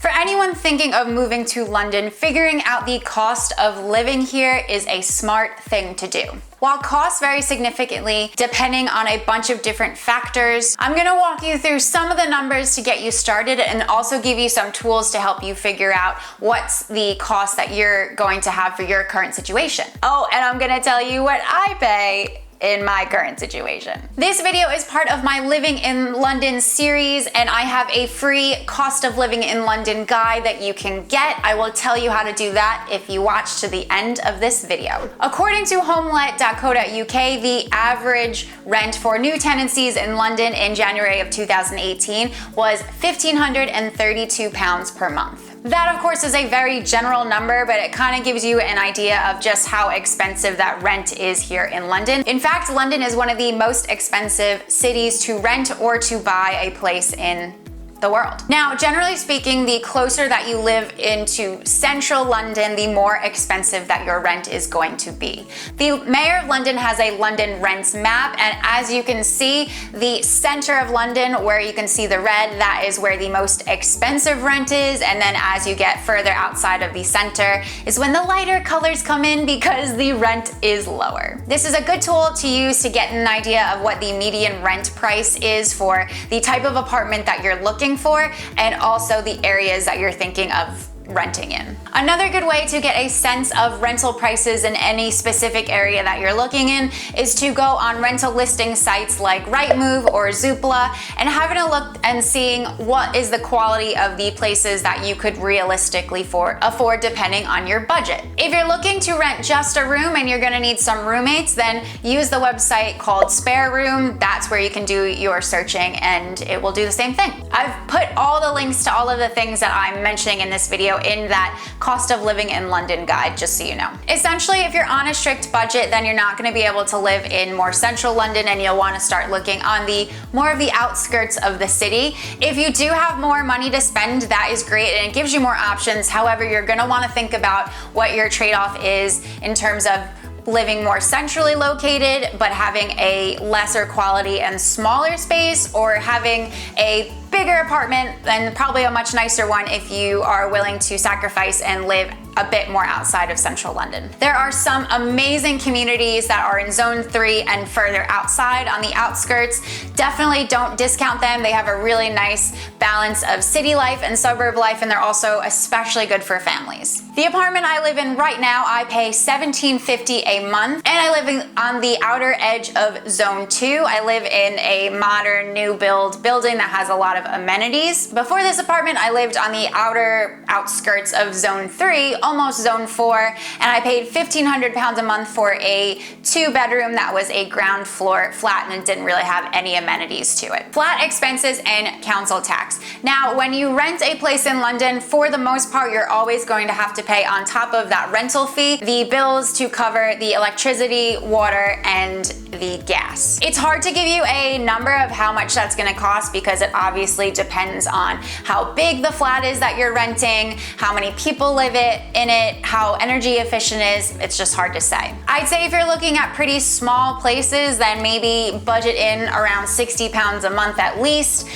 For anyone thinking of moving to London, figuring out the cost of living here is a smart thing to do. While costs vary significantly depending on a bunch of different factors, I'm gonna walk you through some of the numbers to get you started and also give you some tools to help you figure out what's the cost that you're going to have for your current situation. Oh, and I'm gonna tell you what I pay in my current situation. This video is part of my Living in London series, and I have a free cost of living in London guide that you can get. I will tell you how to do that if you watch to the end of this video. According to homelet.co.uk, the average rent for new tenancies in London in January of 2018 was £1,532 per month. That, of course, is a very general number, but it kind of gives you an idea of just how expensive that rent is here in London. In fact, London is one of the most expensive cities to rent or to buy a place in the world. Now, generally speaking, the closer that you live into central London, the more expensive that your rent is going to be. The Mayor of London has a London rents map, and as you can see, the center of London, where you can see the red, that is where the most expensive rent is, and then as you get further outside of the center is when the lighter colors come in because the rent is lower. This is a good tool to use to get an idea of what the median rent price is for the type of apartment that you're looking for, and also the areas that you're thinking of renting in. Another good way to get a sense of rental prices in any specific area that you're looking in is to go on rental listing sites like Rightmove or Zoopla and having a look and seeing what is the quality of the places that you could realistically afford depending on your budget. If you're looking to rent just a room and you're gonna need some roommates, then use the website called Spare Room. That's where you can do your searching and it will do the same thing. I've put all the links to all of the things that I'm mentioning in this video in that cost of living in London guide, just so you know. Essentially, if you're on a strict budget, then you're not going to be able to live in more central London, and you'll want to start looking on the more of the outskirts of the city. If you do have more money to spend, that is great and it gives you more options. However, you're going to want to think about what your trade-off is in terms of living more centrally located but having a lesser quality and smaller space, or having a bigger apartment and probably a much nicer one if you are willing to sacrifice and live a bit more outside of central London. There are some amazing communities that are in Zone 3 and further outside on the outskirts. Definitely don't discount them. They have a really nice balance of city life and suburb life, and they're also especially good for families. The apartment I live in right now, I pay $17.50 a month, and I live on the outer edge of Zone 2. I live in a modern new build building that has a lot of amenities. Before this apartment, I lived on the outer outskirts of Zone 3, almost Zone 4, and I paid £1,500 a month for a 2-bedroom that was a ground floor flat and it didn't really have any amenities to it. Flat expenses and council tax. Now, when you rent a place in London, for the most part, you're always going to have to pay on top of that rental fee the bills to cover the electricity, water, and the gas. It's hard to give you a number of how much that's going to cost because it obviously depends on how big the flat is that you're renting, how many people live in it, how energy efficient it is. It's just hard to say. I'd say if you're looking at pretty small places, then maybe budget in around £60 a month at least,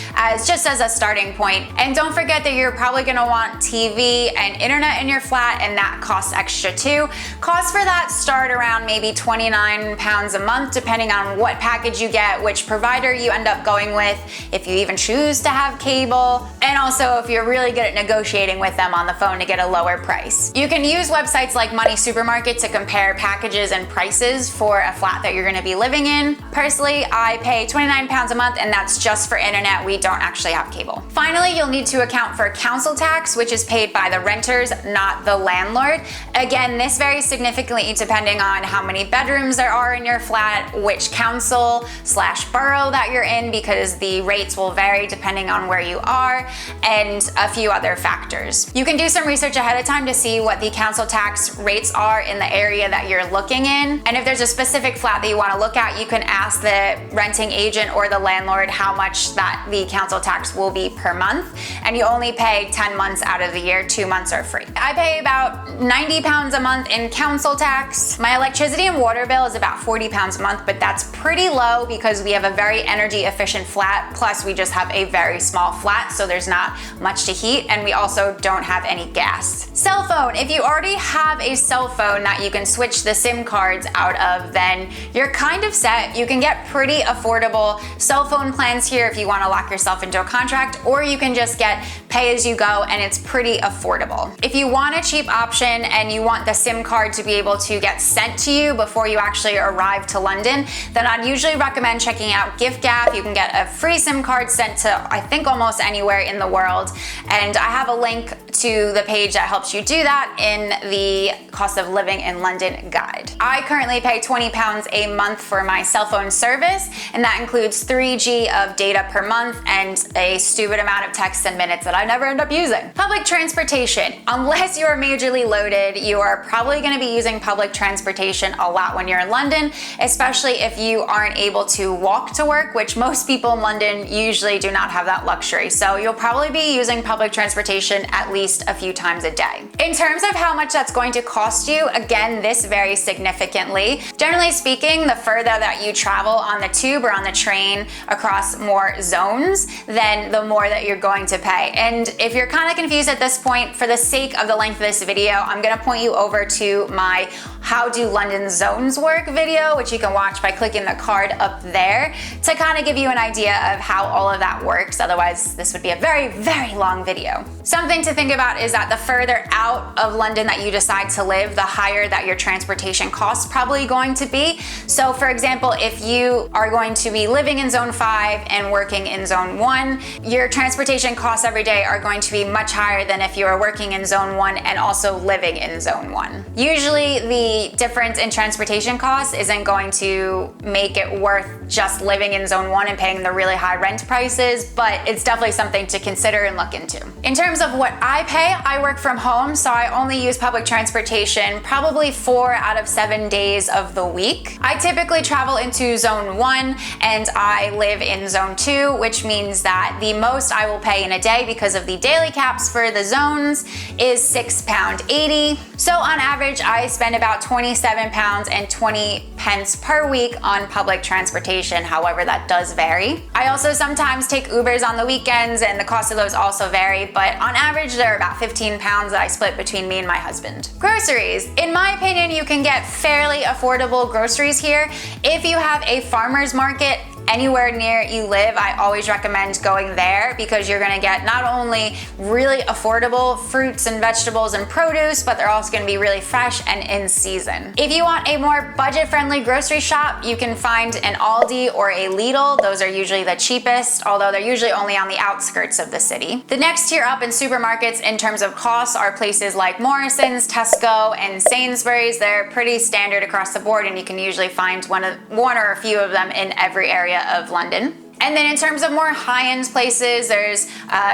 just as a starting point. And don't forget that you're probably going to want TV and internet in your flat, and that costs extra too. Costs for that start around maybe £29 a month, depending on what package you get, which provider you end up going with, if you even choose to have cable, and also if you're really good at negotiating with them on the phone to get a lower price. You can use websites like Money Supermarket to compare packages and prices for a flat that you're going to be living in. Personally, I pay £29 a month, and that's just for internet. We don't actually have cable. Finally, you'll need to account for council tax, which is paid by the renters, not the landlord. Again, this varies significantly depending on how many bedrooms there are in your flat, which council/borough that you're in, because the rates will vary depending on where you are, and a few other factors. You can do some research ahead of time to see what the council tax rates are in the area that you're looking in. And if there's a specific flat that you want to look at, you can ask the renting agent or the landlord how much that the council tax will be per month. And you only pay 10 months out of the year, 2 months are free. I pay about £90 a month in council tax. My electricity and water bill is about £40 a month, but that's pretty low because we have a very energy efficient flat. Plus we just have a very very small flat, so there's not much to heat, and we also don't have any gas. Cell phone. If you already have a cell phone that you can switch the SIM cards out of, then you're kind of set. You can get pretty affordable cell phone plans here if you want to lock yourself into a contract, or you can just get pay as you go, and it's pretty affordable. If you want a cheap option and you want the SIM card to be able to get sent to you before you actually arrive to London, then I'd usually recommend checking out giffgaff. You can get a free SIM card sent to, I think, almost anywhere in the world, and I have a link to the page that helps you do that in the cost of living in London guide. I currently pay £20 a month for my cell phone service, and that includes 3G of data per month and a stupid amount of texts and minutes that I never end up using. Public transportation. Unless you're majorly loaded, you are probably going to be using public transportation a lot when you're in London, especially if you aren't able to walk to work, which most people in London usually do not have that luxury. So you'll probably be using public transportation at least a few times a day. In terms of how much that's going to cost you, again, this varies significantly. Generally speaking, the further that you travel on the tube or on the train across more zones, then the more that you're going to pay. And if you're kind of confused at this point, for the sake of the length of this video, I'm going to point you over to my How Do London Zones Work video, which you can watch by clicking the card up there, to kind of give you an idea of how all of that works. Otherwise, this would be a very, very long video. Something to think about is that the further out of London that you decide to live, the higher that your transportation costs probably going to be. So for example, if you are going to be living in Zone 5 and working in Zone 1, your transportation costs every day are going to be much higher than if you are working in Zone 1 and also living in Zone 1. Usually the difference in transportation costs isn't going to make it worth just living in Zone 1 and paying the really high rent prices, but it's definitely something to consider and look into. In terms of what I pay, I work from home, so I only use public transportation probably 4 out of 7 days of the week. I typically travel into Zone 1 and I live in Zone 2, which means that the most I will pay in a day because of the daily caps for the zones is £6.80. So on average, I spend about £27.20 per week on public transportation. However, that does vary. I also sometimes take Ubers on the weekends, and the cost of those also vary, but on average, they're about £15 that I split between me and my husband. Groceries. In my opinion, you can get fairly affordable groceries here. If you have a farmer's market anywhere near you live, I always recommend going there because you're gonna get not only really affordable fruits and vegetables and produce, but they're also gonna be really fresh and in season. If you want a more budget-friendly grocery shop, you can find an Aldi or a Lidl. Those are usually the cheapest, although they're usually only on the outskirts of the city. The next tier up in supermarkets in terms of costs are places like Morrison's, Tesco, and Sainsbury's. They're pretty standard across the board, and you can usually find one or a few of them in every area of London. And then in terms of more high-end places, there's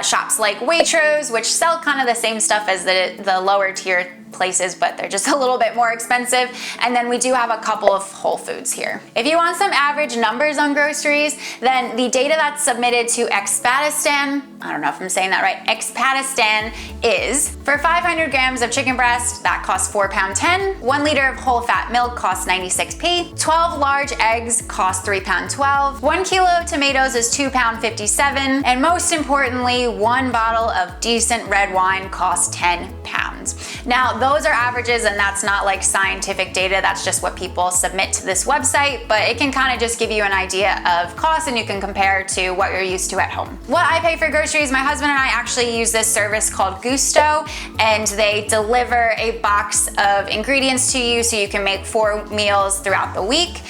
shops like Waitrose, which sell kind of the same stuff as the lower tier places, but they're just a little bit more expensive. And then we do have a couple of Whole Foods here. If you want some average numbers on groceries, then the data that's submitted to Expatistan, I don't know if I'm saying that right, Expatistan is, for 500 grams of chicken breast, that costs £4.10. 1 liter of whole fat milk costs 96p. 12 large eggs cost £3.12. 1 kilo of tomatoes is £2.57. And most importantly, 1 bottle of decent red wine costs £10. Now, those are averages, and that's not like scientific data, that's just what people submit to this website, but it can kind of just give you an idea of cost, and you can compare to what you're used to at home. What I pay for groceries, my husband and I actually use this service called Gusto, and they deliver a box of ingredients to you so you can make 4 meals throughout the week.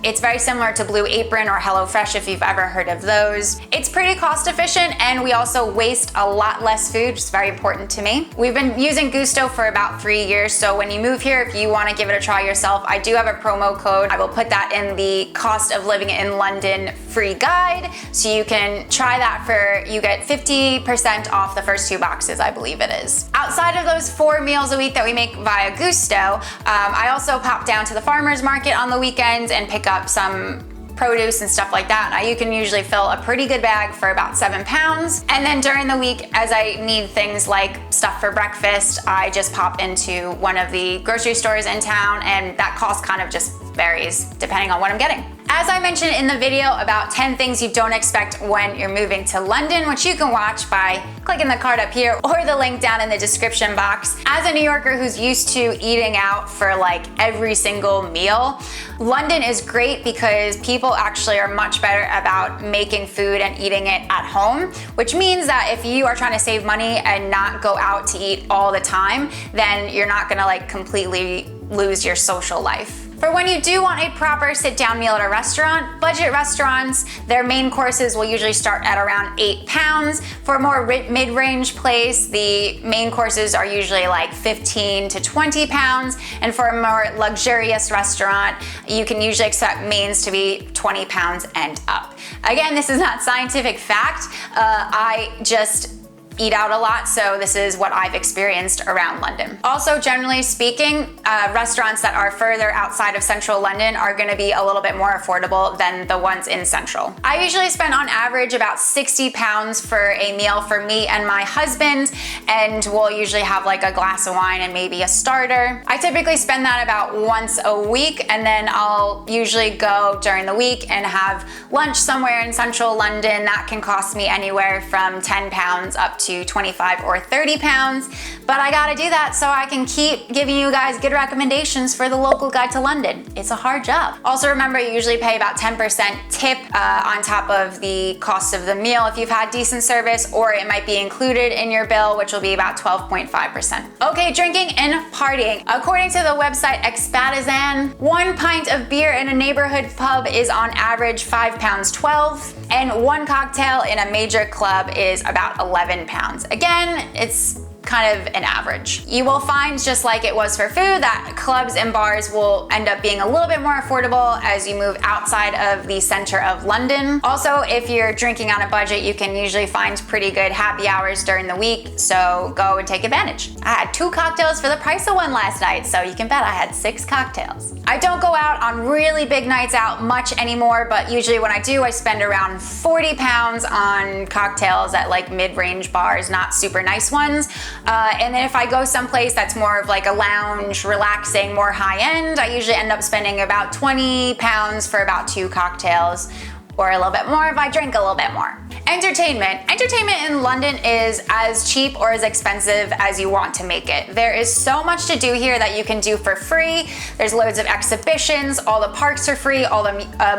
It's very similar to Blue Apron or HelloFresh if you've ever heard of those. It's pretty cost efficient, and we also waste a lot less food, which is very important to me. We've been using Gusto for about 3 years, so when you move here, if you want to give it a try yourself, I do have a promo code. I will put that in the cost of living in London free guide, so you can try that you get 50% off the first 2 boxes, I believe it is. Outside of those 4 meals a week that we make via Gusto, I also pop down to the farmer's market on the weekends and pick up some produce and stuff like that. Now you can usually fill a pretty good bag for about £7. And then during the week, as I need things like stuff for breakfast, I just pop into one of the grocery stores in town, and that cost kind of just varies depending on what I'm getting. As I mentioned in the video about 10 things you don't expect when you're moving to London, which you can watch by clicking the card up here or the link down in the description box. As a New Yorker who's used to eating out for like every single meal, London is great because people actually are much better about making food and eating it at home, which means that if you are trying to save money and not go out to eat all the time, then you're not gonna like completely lose your social life. For when you do want a proper sit-down meal at a restaurant, budget restaurants, their main courses will usually start at around £8. For a more mid-range place, the main courses are usually like £15 to £20. And for a more luxurious restaurant, you can usually expect mains to be £20 and up. Again, this is not scientific fact. I just eat out a lot, so this is what I've experienced around London. Also, generally speaking, restaurants that are further outside of central London are gonna be a little bit more affordable than the ones in central. I usually spend on average about £60 for a meal for me and my husband, and we'll usually have like a glass of wine and maybe a starter. I typically spend that about once a week, and then I'll usually go during the week and have lunch somewhere in central London. That can cost me anywhere from £10 up to 25 or 30 pounds, but I gotta do that so I can keep giving you guys good recommendations for the local guide to London. It's a hard job. Also remember, you usually pay about 10% tip on top of the cost of the meal if you've had decent service, or it might be included in your bill, which will be about 12.5%. Okay, drinking and partying. According to the website Expatizan, 1 pint of beer in a neighborhood pub is on average £5.12, and 1 cocktail in a major club is about £11. Again, it's kind of an average. You will find, just like it was for food, that clubs and bars will end up being a little bit more affordable as you move outside of the center of London. Also, if you're drinking on a budget, you can usually find pretty good happy hours during the week, so go and take advantage. I had 2 cocktails for the price of 1 last night, so you can bet I had 6 cocktails. I don't go out on really big nights out much anymore, but usually when I do, I spend around £40 on cocktails at like mid-range bars, not super nice ones. And then if I go someplace that's more of like a lounge, relaxing, more high-end, I usually end up spending about £20 for about 2 cocktails, or a little bit more if I drink a little bit more. Entertainment. Entertainment in London is as cheap or as expensive as you want to make it. There is so much to do here that you can do for free. There's loads of exhibitions, all the parks are free,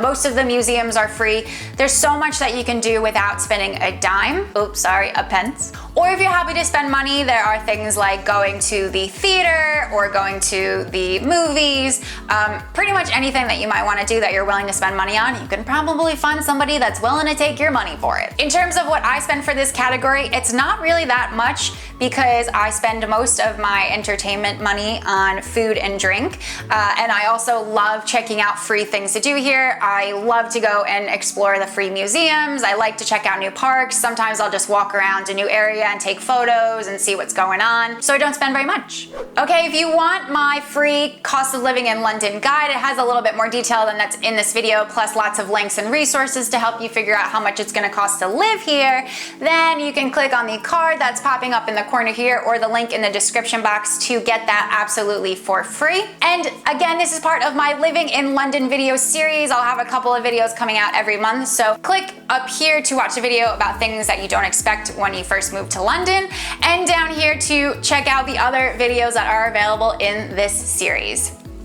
most of the museums are free. There's so much that you can do without spending a dime. Oops, sorry, a pence. Or if you're happy to spend money, there are things like going to the theater or going to the movies. Pretty much anything that you might want to do that you're willing to spend money on, you can probably find somebody that's willing to take your money for it. In terms of what I spend for this category, it's not really that much because I spend most of my entertainment money on food and drink. And I also love checking out free things to do here. I love to go and explore the free museums. I like to check out new parks. Sometimes I'll just walk around a new area and take photos and see what's going on. So I don't spend very much. Okay, if you want my free cost of living in London guide, it has a little bit more detail than that's in this video, plus lots of links and resources to help you figure out how much it's gonna cost to live here. Then you can click on the card that's popping up in the corner here, or the link in the description box to get that absolutely for free. And again, this is part of my Living in London video series. I'll have a couple of videos coming out every month, so click up here to watch a video about things that you don't expect when you first move to London, and down here to check out the other videos that are available in this series.